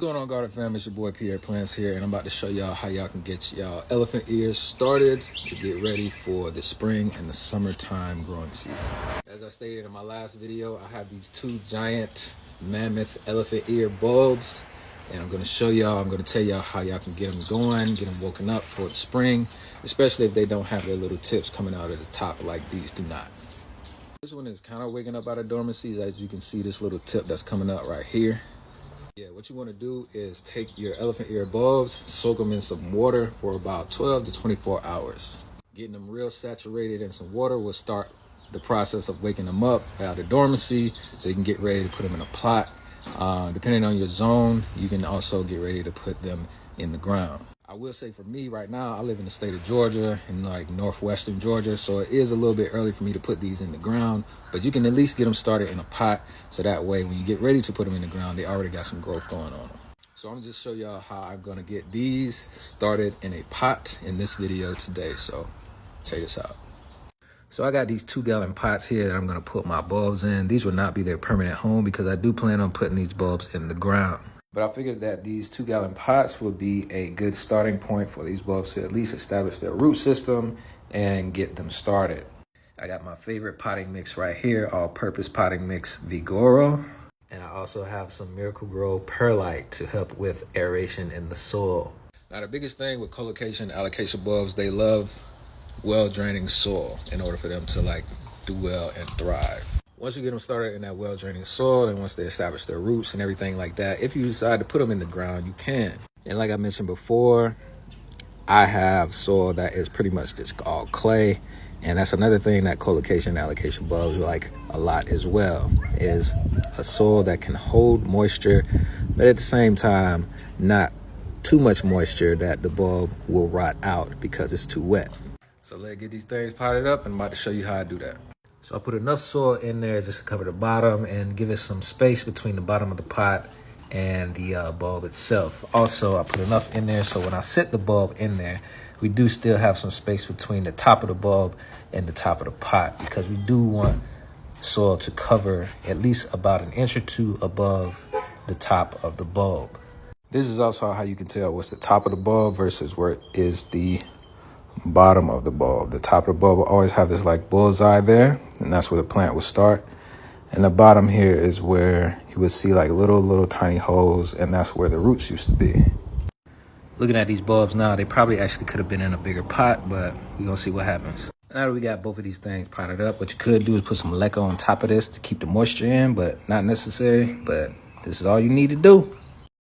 going on, Garden Fam? It's your boy Pierre Plants here, and I'm about to show y'all how y'all can get y'all elephant ears started to get ready for the spring and the summertime growing season. As I stated in my last video, I have these two giant mammoth elephant ear bulbs, and I'm going to show y'all, I'm going to tell y'all how y'all can get them going, get them woken up for the spring, especially if they don't have their little tips coming out of the top like these do not. This one is kind of waking up out of dormancy. As you can see, this little tip that's coming out right here. Yeah, what you want to do is take your elephant ear bulbs, soak them in some water for about 12 to 24 hours. Getting them real saturated in some water will start the process of waking them up out of dormancy, so you can get ready to put them in a plot. Depending on your zone, you can also get ready to put them in the ground. I will say for me right now, I live in the state of Georgia, in like northwestern Georgia, so it is a little bit early for me to put these in the ground, but you can at least get them started in a pot, so that way when you get ready to put them in the ground, they already got some growth going on them. So I'm gonna just show y'all how I'm gonna get these started in a pot in this video today, so check this out. So I got these 2-gallon pots here that I'm gonna put my bulbs in. These will not be their permanent home because I do plan on putting these bulbs in the ground. But I figured that these 2-gallon pots would be a good starting point for these bulbs to at least establish their root system and get them started. I got my favorite potting mix right here, all-purpose potting mix Vigoro. And I also have some Miracle-Gro Perlite to help with aeration in the soil. Now the biggest thing with colocation alocasia bulbs, they love well-draining soil in order for them to like do well and thrive. Once you get them started in that well-draining soil, and once they establish their roots and everything like that, if you decide to put them in the ground, you can. And like I mentioned before, I have soil that is pretty much just all clay. And that's another thing that colocation alocasia bulbs like a lot as well, is a soil that can hold moisture, but at the same time, not too much moisture that the bulb will rot out because it's too wet. So let's get these things potted up, and I'm about to show you how I do that. So I put enough soil in there just to cover the bottom and give it some space between the bottom of the pot and the bulb itself. Also, I put enough in there so when I set the bulb in there, we do still have some space between the top of the bulb and the top of the pot, because we do want soil to cover at least about 1 inch or 2 above the top of the bulb. This is also how you can tell what's the top of the bulb versus where is the bottom of the bulb. The top of the bulb will always have this like bullseye there, and that's where the plant will start. And the bottom here is where you would see like little tiny holes, and that's where the roots used to be. Looking at these bulbs now, they probably actually could have been in a bigger pot, but we're gonna see what happens. Now that we got both of these things potted up, what you could do is put some leca on top of this to keep the moisture in, but not necessary. But this is all you need to do.